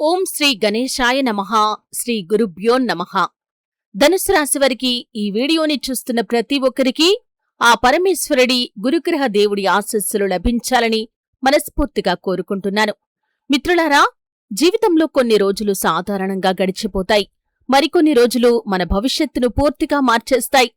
ఓం శ్రీ గణేశాయ నమః. శ్రీ గురుభ్యో నమః. ధనుసు రాశి వారికి ఈ వీడియోని చూస్తున్న ప్రతి ఒక్కరికి ఆ పరమేశ్వరుడి గురుగ్రహ దేవుడి ఆశీస్సులు లభించాలని మనస్ఫూర్తిగా కోరుకుంటున్నాను. మిత్రులారా, జీవితంలో కొన్ని రోజులు సాధారణంగా గడిచిపోతాయి. మరికొన్ని రోజులు మన భవిష్యత్తును పూర్తిగా మార్చేస్తాయి.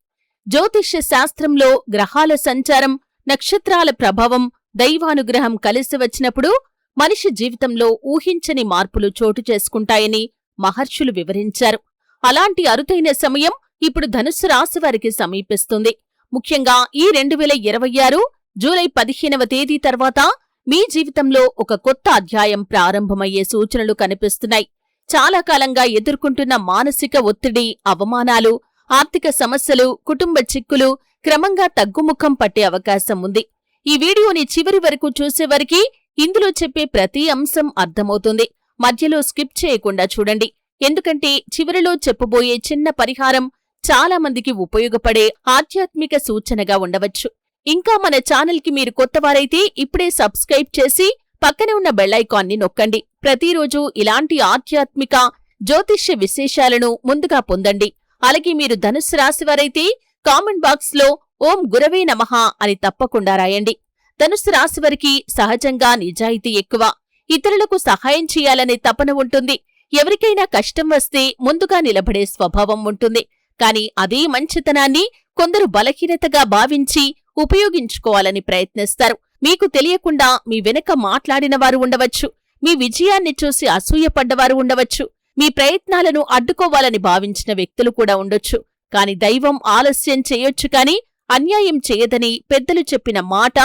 జ్యోతిష్య శాస్త్రంలో గ్రహాల సంచారం, నక్షత్రాల ప్రభావం, దైవానుగ్రహం కలిసి వచ్చినప్పుడు మనిషి జీవితంలో ఊహించని మార్పులు చోటు చేసుకుంటాయని మహర్షులు వివరించారు. అలాంటి అరుదైన సమయం ఇప్పుడు ధనుస్సు రాశి వారికి సమీపిస్తుంది. ముఖ్యంగా ఈ 2026 జూలై 15వ తేదీ తర్వాత మీ జీవితంలో ఒక కొత్త అధ్యాయం ప్రారంభమయ్యే సూచనలు కనిపిస్తున్నాయి. చాలా కాలంగా ఎదుర్కొంటున్న మానసిక ఒత్తిడి, అవమానాలు, ఆర్థిక సమస్యలు, కుటుంబ చిక్కులు క్రమంగా తగ్గుముఖం పట్టే అవకాశం ఉంది. ఈ వీడియోని చివరి వరకు చూసేవరికి ఇందులో చెప్పే ప్రతి అంశం అర్థమవుతుంది. మధ్యలో స్కిప్ చేయకుండా చూడండి, ఎందుకంటే చివరిలో చెప్పబోయే చిన్న పరిహారం చాలా మందికి ఉపయోగపడే ఆధ్యాత్మిక సూచనగా ఉండవచ్చు. ఇంకా మన ఛానల్కి మీరు కొత్తవారైతే ఇప్పుడే సబ్స్క్రైబ్ చేసి పక్కనే ఉన్న బెల్లైకాన్ని నొక్కండి. ప్రతిరోజు ఇలాంటి ఆధ్యాత్మిక జ్యోతిష్య విశేషాలను ముందుగా పొందండి. అలాగే మీరు ధనుస్సు రాశివారైతే కామెంట్ బాక్స్లో ఓం గురవే నమః అని తప్పకుండా రాయండి. ధనుస్సు రాశివారికి సహజంగా నిజాయితీ ఎక్కువ. ఇతరులకు సహాయం చేయాలనే తపన ఉంటుంది. ఎవరికైనా కష్టం వస్తే ముందుగా నిలబడే స్వభావం ఉంటుంది. కాని అదే మంచితనాన్ని కొందరు బలహీనతగా భావించి ఉపయోగించుకోవాలని ప్రయత్నిస్తారు. మీకు తెలియకుండా మీ వెనక మాట్లాడినవారు ఉండవచ్చు. మీ విజయాన్ని చూసి అసూయపడ్డవారు ఉండవచ్చు. మీ ప్రయత్నాలను అడ్డుకోవాలని భావించిన వ్యక్తులు కూడా ఉండొచ్చు. కాని దైవం ఆలస్యం చేయొచ్చు కాని అన్యాయం చేయదని పెద్దలు చెప్పిన మాట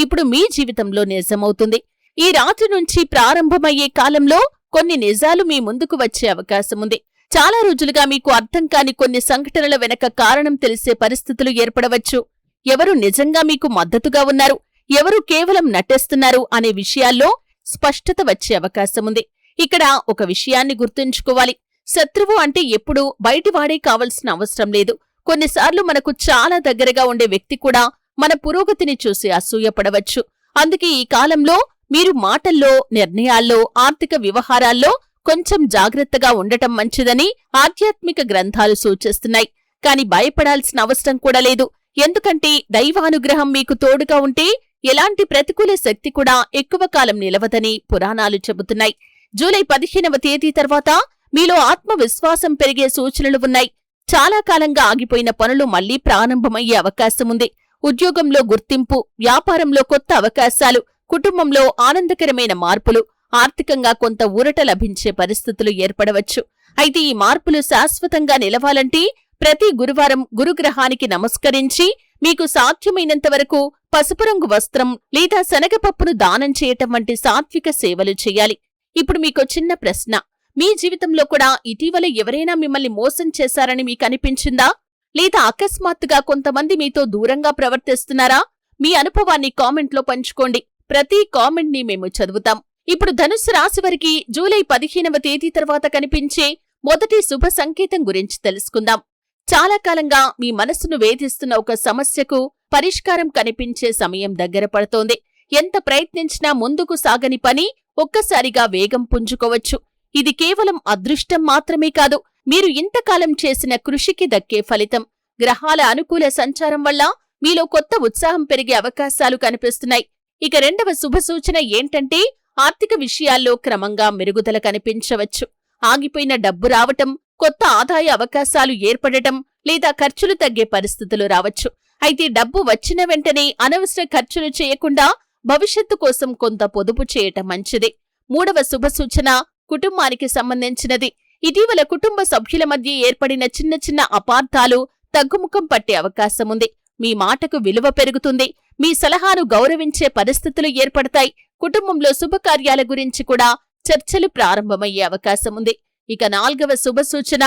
ఇప్పుడు మీ జీవితంలో నిజమవుతుంది. ఈ రాత్రి నుంచి ప్రారంభమయ్యే కాలంలో కొన్ని నిజాలు మీ ముందుకు వచ్చే అవకాశముంది. చాలా రోజులుగా మీకు అర్థం కాని కొన్ని సంఘటనల వెనక కారణం తెలిసే పరిస్థితులు ఏర్పడవచ్చు. ఎవరు నిజంగా మీకు మద్దతుగా ఉన్నారు, ఎవరు కేవలం నటిస్తున్నారు అనే విషయాల్లో స్పష్టత వచ్చే అవకాశముంది. ఇక్కడ ఒక విషయాన్ని గుర్తుంచుకోవాలి. శత్రువు అంటే ఎప్పుడూ బయటివాడే కావలసిన అవసరం లేదు. కొన్నిసార్లు మనకు చాలా దగ్గరగా ఉండే వ్యక్తి కూడా మన పురోగతిని చూసి అసూయపడవచ్చు. అందుకే ఈ కాలంలో మీరు మాటల్లో, నిర్ణయాల్లో, ఆర్థిక వ్యవహారాల్లో కొంచెం జాగ్రత్తగా ఉండటం మంచిదని ఆధ్యాత్మిక గ్రంథాలు సూచిస్తున్నాయి. కాని భయపడాల్సిన అవసరం కూడా లేదు. ఎందుకంటే దైవానుగ్రహం మీకు తోడుగా ఉంటే ఎలాంటి ప్రతికూల శక్తి కూడా ఎక్కువ కాలం నిలవదని పురాణాలు చెబుతున్నాయి. జూలై 15వ తేదీ తర్వాత మీలో ఆత్మవిశ్వాసం పెరిగే సూచనలు ఉన్నాయి. చాలా కాలంగా ఆగిపోయిన పనులు మళ్లీ ప్రారంభమయ్యే అవకాశముంది. ఉద్యోగంలో గుర్తింపు, వ్యాపారంలో కొత్త అవకాశాలు, కుటుంబంలో ఆనందకరమైన మార్పులు, ఆర్థికంగా కొంత ఊరట లభించే పరిస్థితులు ఏర్పడవచ్చు. అయితే ఈ మార్పులు శాశ్వతంగా నిలవాలంటే ప్రతి గురువారం గురుగ్రహానికి నమస్కరించి మీకు సాధ్యమైనంతవరకు పసుపు రంగు వస్త్రం లేదా శనగపప్పును దానం చేయటం వంటి సాత్విక సేవలు చేయాలి. ఇప్పుడు మీకో చిన్న ప్రశ్న. మీ జీవితంలో కూడా ఇటీవల ఎవరైనా మిమ్మల్ని మోసం చేశారని మీకు అనిపించిందా? లేదా అకస్మాత్తుగా కొంతమంది మీతో దూరంగా ప్రవర్తిస్తున్నారా? మీ అనుభవాన్ని కామెంట్లో పంచుకోండి. ప్రతి కామెంట్ ని మేము చదువుతాం. ఇప్పుడు ధనుస్సు రాశి వారికి జూలై 15వ తేదీ తర్వాత కనిపించే మొదటి శుభ సంకేతం గురించి తెలుసుకుందాం. చాలా కాలంగా మీ మనస్సును వేధిస్తున్న ఒక సమస్యకు పరిష్కారం కనిపించే సమయం దగ్గర పడుతోంది. ఎంత ప్రయత్నించినా ముందుకు సాగని పని ఒక్కసారిగా వేగం పుంజుకోవచ్చు. ఇది కేవలం అదృష్టం మాత్రమే కాదు, మీరు ఇంతకాలం చేసిన కృషికి దక్కే ఫలితం. గ్రహాల అనుకూల సంచారం వల్ల మీలో కొత్త ఉత్సాహం పెరిగే అవకాశాలు కనిపిస్తున్నాయి. ఇక రెండవ శుభసూచన ఏంటంటే ఆర్థిక విషయాల్లో క్రమంగా మెరుగుదల కనిపించవచ్చు. ఆగిపోయిన డబ్బు రావటం, కొత్త ఆదాయ అవకాశాలు ఏర్పడటం లేదా ఖర్చులు తగ్గే పరిస్థితులు రావచ్చు. అయితే డబ్బు వచ్చిన వెంటనే అనవసర ఖర్చులు చేయకుండా భవిష్యత్తు కోసం కొంత పొదుపు చేయటం మంచిది. మూడవ శుభసూచన కుటుంబానికి సంబంధించినది. ఇటీవల కుటుంబ సభ్యుల మధ్య ఏర్పడిన చిన్న చిన్న అపార్థాలు తగ్గుముఖం పట్టే అవకాశముంది. మీ మాటకు విలువ పెరుగుతుంది. మీ సలహాను గౌరవించే పరిస్థితులు ఏర్పడతాయి. కుటుంబంలో శుభకార్యాల గురించి కూడా చర్చలు ప్రారంభమయ్యే అవకాశముంది. ఇక నాల్గవ శుభసూచన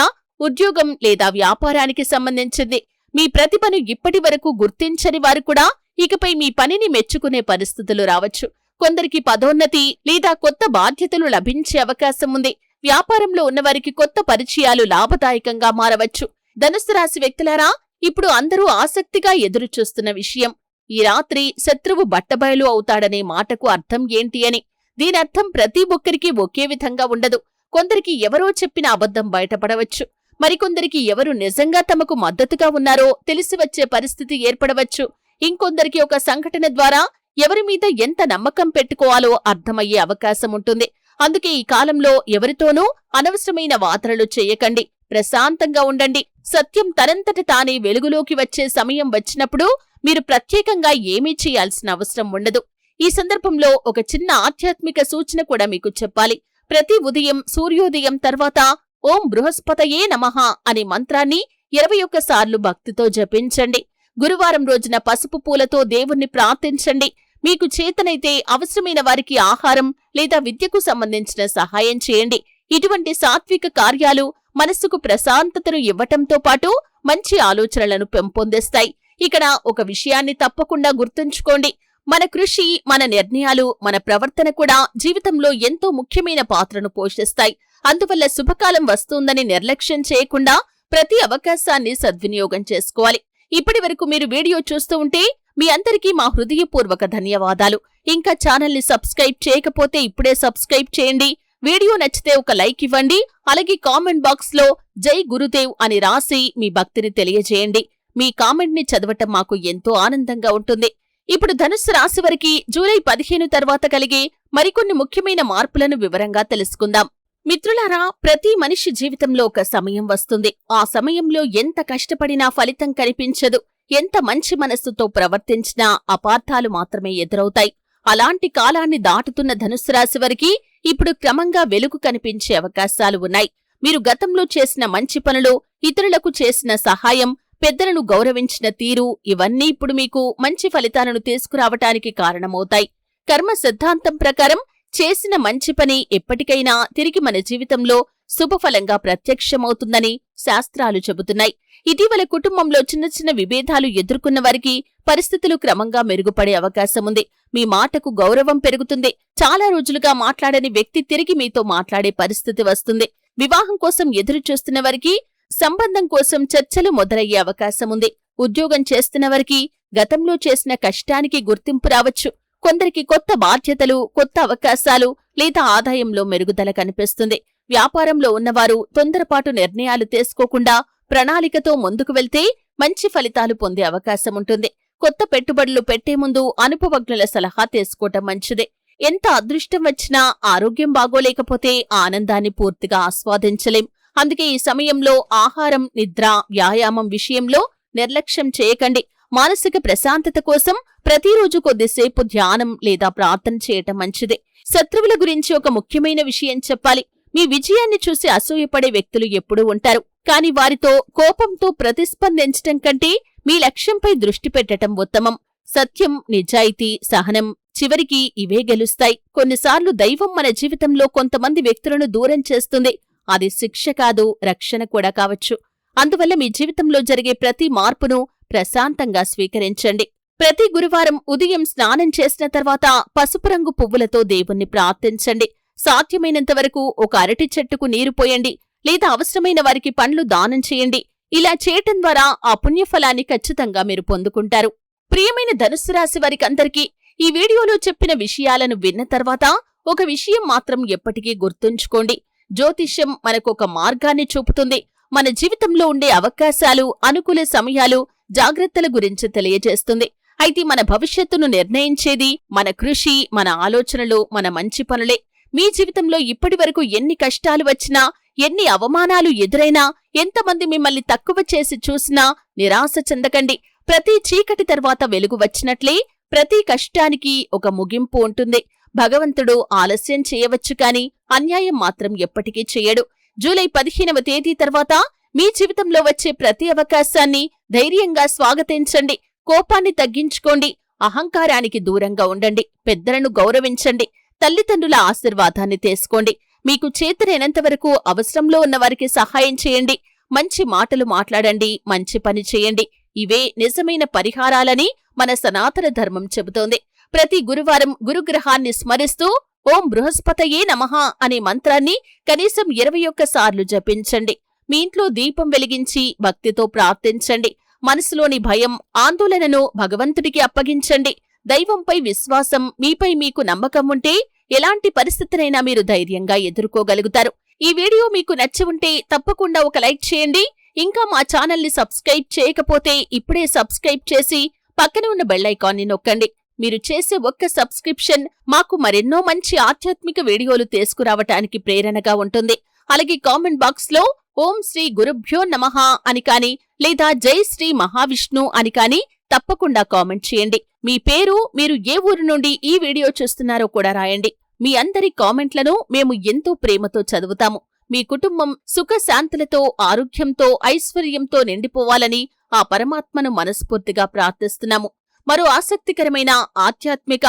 ఉద్యోగం లేదా వ్యాపారానికి సంబంధించింది. మీ ప్రతిభను ఇప్పటి వరకు గుర్తించని వారు కూడా ఇకపై మీ పనిని మెచ్చుకునే పరిస్థితులు రావచ్చు. కొందరికి పదోన్నతి లేదా కొత్త బాధ్యతలు లభించే అవకాశముంది. వ్యాపారంలో ఉన్నవారికి కొత్త పరిచయాలు లాభదాయకంగా మారవచ్చు. ధనుస్సు రాశి వ్యక్తులారా, ఇప్పుడు అందరూ ఆసక్తిగా ఎదురుచూస్తున్న విషయం ఈ రాత్రి శత్రువు బట్టబయలు అవుతాడనే మాటకు అర్థం ఏంటి అని. దీనర్థం ప్రతి ఒక్కరికి ఒకే విధంగా ఉండదు. కొందరికి ఎవరో చెప్పిన అబద్ధం బయటపడవచ్చు. మరికొందరికి ఎవరు నిజంగా తమకు మద్దతుగా ఉన్నారో తెలిసి వచ్చే పరిస్థితి ఏర్పడవచ్చు. ఇంకొందరికి ఒక సంఘటన ద్వారా ఎవరి మీద ఎంత నమ్మకం పెట్టుకోవాలో అర్థమయ్యే అవకాశం ఉంటుంది. అందుకే ఈ కాలంలో ఎవరితోనూ అనవసరమైన వాదనలు చేయకండి. ప్రశాంతంగా ఉండండి. సత్యం తనంతట తానే వెలుగులోకి వచ్చే సమయం వచ్చినప్పుడు మీరు ప్రత్యేకంగా ఏమీ చేయాల్సిన అవసరం ఉండదు. ఈ సందర్భంలో ఒక చిన్న ఆధ్యాత్మిక సూచన కూడా మీకు చెప్పాలి. ప్రతి ఉదయం సూర్యోదయం తర్వాత ఓం బృహస్పతయే నమః అనే మంత్రాన్ని 21 సార్లు భక్తితో జపించండి. గురువారం రోజున పసుపు పూలతో దేవుణ్ణి ప్రార్థించండి. మీకు చేతనైతే అవసరమైన వారికి ఆహారం లేదా విద్యకు సంబంధించిన సహాయం చేయండి. ఇటువంటి సాత్విక కార్యాలు మనస్సుకు ప్రశాంతతను ఇవ్వటంతో పాటు మంచి ఆలోచనలను పెంపొందిస్తాయి. ఇక్కడ ఒక విషయాన్ని తప్పకుండా గుర్తుంచుకోండి. మన కృషి, మన నిర్ణయాలు, మన ప్రవర్తన కూడా జీవితంలో ఎంతో ముఖ్యమైన పాత్రను పోషిస్తాయి. అందువల్ల శుభకాలం వస్తుందని నిర్లక్ష్యం చేయకుండా ప్రతి అవకాశాన్ని సద్వినియోగం చేసుకోవాలి. ఇప్పటి వరకు మీరు వీడియో చూస్తూ ఉంటే మీ అందరికీ మా హృదయపూర్వక ధన్యవాదాలు. ఇంకా ఛానల్ని సబ్స్క్రైబ్ చేయకపోతే ఇప్పుడే సబ్స్క్రైబ్ చేయండి. వీడియో నచ్చితే ఒక లైక్ ఇవ్వండి. అలాగే కామెంట్ బాక్స్ లో జై గురుదేవ్ అని రాసి మీ భక్తిని తెలియజేయండి. మీ కామెంట్ ని చదవటం మాకు ఎంతో ఆనందంగా ఉంటుంది. ఇప్పుడు ధనుస్సు రాశి వారికి జూలై 15 తర్వాత కలిగే మరికొన్ని ముఖ్యమైన మార్పులను వివరంగా తెలుసుకుందాం. మిత్రులారా, ప్రతి మనిషి జీవితంలో ఒక సమయం వస్తుంది. ఆ సమయంలో ఎంత కష్టపడినా ఫలితం కనిపించదు. ఎంత మంచి మనస్సుతో ప్రవర్తించినా అపార్థాలు మాత్రమే ఎదురవుతాయి. అలాంటి కాలాన్ని దాటుతున్న ధనుస్సు రాశి వారికి ఇప్పుడు క్రమంగా వెలుగు కనిపించే అవకాశాలు ఉన్నాయి. మీరు గతంలో చేసిన మంచి పనులు, ఇతరులకు చేసిన సహాయం, పెద్దలను గౌరవించిన తీరు ఇవన్నీ ఇప్పుడు మీకు మంచి ఫలితాలను తీసుకురావటానికి కారణమవుతాయి. కర్మ సిద్ధాంతం ప్రకారం చేసిన మంచి పని ఎప్పటికైనా తిరిగి మన జీవితంలో శుభఫలంగా ప్రత్యక్షమవుతుందని శాస్త్రాలు చెబుతున్నాయి. ఇటీవల కుటుంబంలో చిన్న చిన్న విభేదాలు ఎదుర్కొన్న వారికి పరిస్థితులు క్రమంగా మెరుగుపడే అవకాశముంది. మీ మాటకు గౌరవం పెరుగుతుంది. చాలా రోజులుగా మాట్లాడని వ్యక్తి తిరిగి మీతో మాట్లాడే పరిస్థితి వస్తుంది. వివాహం కోసం ఎదురు చూస్తున్న వారికి సంబంధం కోసం చర్చలు మొదలయ్యే అవకాశముంది. ఉద్యోగం చేస్తున్న వారికి గతంలో చేసిన కష్టానికి గుర్తింపు రావచ్చు. కొందరికి కొత్త బాధ్యతలు, కొత్త అవకాశాలు లేదా ఆదాయంలో మెరుగుదల కనిపిస్తుంది. వ్యాపారంలో ఉన్నవారు తొందరపాటు నిర్ణయాలు తీసుకోకుండా ప్రణాళికతో ముందుకు వెళ్తే మంచి ఫలితాలు పొందే అవకాశముంటుంది. కొత్త పెట్టుబడులు పెట్టే ముందు అనుభవజ్ఞుల సలహా తీసుకోవటం మంచిదే. ఎంత అదృష్టం వచ్చినా ఆరోగ్యం బాగోలేకపోతే ఆనందాన్ని పూర్తిగా ఆస్వాదించలేం. అందుకే ఈ సమయంలో ఆహారం, నిద్ర, వ్యాయామం విషయంలో నిర్లక్ష్యం చేయకండి. మానసిక ప్రశాంతత కోసం ప్రతిరోజు కొద్దిసేపు ధ్యానం లేదా ప్రార్థన చేయటం మంచిదే. శత్రువుల గురించి ఒక ముఖ్యమైన విషయం చెప్పాలి. మీ విజయాన్ని చూసి అసూయపడే వ్యక్తులు ఎప్పుడూ ఉంటారు. కాని వారితో కోపంతో ప్రతిస్పందించటం కంటే మీ లక్ష్యంపై దృష్టి పెట్టటం ఉత్తమం. సత్యం, నిజాయితీ, సహనం చివరికి ఇవే గెలుస్తాయి. కొన్నిసార్లు దైవం మన జీవితంలో కొంతమంది వ్యక్తులను దూరం చేస్తుంది. అది శిక్ష కాదు, రక్షణ కూడా కావచ్చు. అందువల్ల మీ జీవితంలో జరిగే ప్రతి మార్పును ప్రశాంతంగా స్వీకరించండి. ప్రతి గురువారం ఉదయం స్నానం చేసిన తర్వాత పసుపు రంగు పువ్వులతో దేవుణ్ణి ప్రార్థించండి. సాధ్యమైనంత వరకు ఒక అరటి చెట్టుకు నీరు పోయండి లేదా అవసరమైన వారికి పండ్లు దానం చేయండి. ఇలా చేయటం ద్వారా ఆ పుణ్యఫలాన్ని ఖచ్చితంగా మీరు పొందుకుంటారు. ప్రియమైన ధనుస్సు రాశి వారికందరికీ ఈ వీడియోలో చెప్పిన విషయాలను విన్న తర్వాత ఒక విషయం మాత్రం ఎప్పటికీ గుర్తుంచుకోండి. జ్యోతిష్యం మనకొక మార్గాన్ని చూపుతుంది. మన జీవితంలో ఉండే అవకాశాలు, అనుకూల సమయాలు, జాగ్రత్తల గురించి తెలియజేస్తుంది. అయితే మన భవిష్యత్తును నిర్ణయించేది మన కృషి, మన ఆలోచనలు, మన మంచి పనులే. మీ జీవితంలో ఇప్పటి వరకు ఎన్ని కష్టాలు వచ్చినా, ఎన్ని అవమానాలు ఎదురైనా, ఎంతమంది మిమ్మల్ని తక్కువ చేసి చూసినా నిరాశ చెందకండి. ప్రతి చీకటి తర్వాత వెలుగు వచ్చినట్లే ప్రతి కష్టానికి ఒక ముగింపు ఉంటుంది. భగవంతుడు ఆలస్యం చేయవచ్చు కాని అన్యాయం మాత్రం ఎప్పటికీ చేయడు. జూలై 15వ తేదీ తర్వాత మీ జీవితంలో వచ్చే ప్రతి అవకాశాన్ని ధైర్యంగా స్వాగతించండి. కోపాన్ని తగ్గించుకోండి. అహంకారానికి దూరంగా ఉండండి. పెద్దలను గౌరవించండి. తల్లిదండ్రుల ఆశీర్వాదాన్ని తీసుకోండి. మీకు చేతనైనంత వరకు అవసరంలో ఉన్నవారికి సహాయం చేయండి. మంచి మాటలు మాట్లాడండి. మంచి పని చేయండి. ఇవే నిజమైన పరిహారాలని మన సనాతన ధర్మం చెబుతోంది. ప్రతి గురువారం గురుగ్రహాన్ని స్మరిస్తూ ఓం బృహస్పతయే నమః అనే మంత్రాన్ని కనీసం 21 సార్లు జపించండి. మీ ఇంట్లో దీపం వెలిగించి భక్తితో ప్రార్థించండి. మనసులోని భయం, ఆందోళనను భగవంతుడికి అప్పగించండి. దైవంపై విశ్వాసం, మీపై మీకు నమ్మకం ఉంటే ఎలాంటి పరిస్థితినైనా మీరు ధైర్యంగా ఎదుర్కోగలుగుతారు. ఈ వీడియో మీకు నచ్చి ఉంటే తప్పకుండా ఒక లైక్ చేయండి. ఇంకా మా ఛానల్ని సబ్స్క్రైబ్ చేయకపోతే ఇప్పుడే సబ్స్క్రైబ్ చేసి పక్కనే ఉన్న బెల్ ఐకాన్ని నొక్కండి. మీరు చేసే ఒక్క సబ్స్క్రిప్షన్ మాకు మరెన్నో మంచి ఆధ్యాత్మిక వీడియోలు తీసుకురావటానికి ప్రేరణగా ఉంటుంది. అలాగే కామెంట్ బాక్స్ లో ఓం శ్రీ గురుభ్యో నమః అని కాని లేదా జై శ్రీ మహావిష్ణు అని కాని తప్పకుండా కామెంట్ చేయండి. మీ పేరు, మీరు ఏ ఊరు నుండి ఈ వీడియో చూస్తున్నారో కూడా రాయండి. మీ అందరి కామెంట్లను మేము ఎంతో ప్రేమతో చదువుతాము. మీ కుటుంబం సుఖశాంతులతో, ఆరోగ్యంతో, ఐశ్వర్యంతో నిండిపోవాలని ఆ పరమాత్మను మనస్ఫూర్తిగా ప్రార్థిస్తున్నాము. మరో ఆసక్తికరమైన ఆధ్యాత్మిక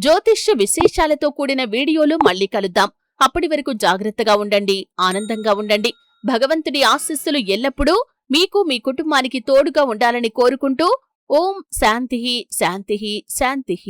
జ్యోతిష్య విశేషాలతో కూడిన వీడియోలో మళ్ళీ కలుద్దాం. అప్పటి వరకు జాగ్రత్తగా ఉండండి, ఆనందంగా ఉండండి. భగవంతుడి ఆశీస్సులు ఎల్లప్పుడూ మీకు, మీ కుటుంబానికి తోడుగా ఉండాలని కోరుకుంటూ ఓం శాంతిః శాంతిః శాంతిః.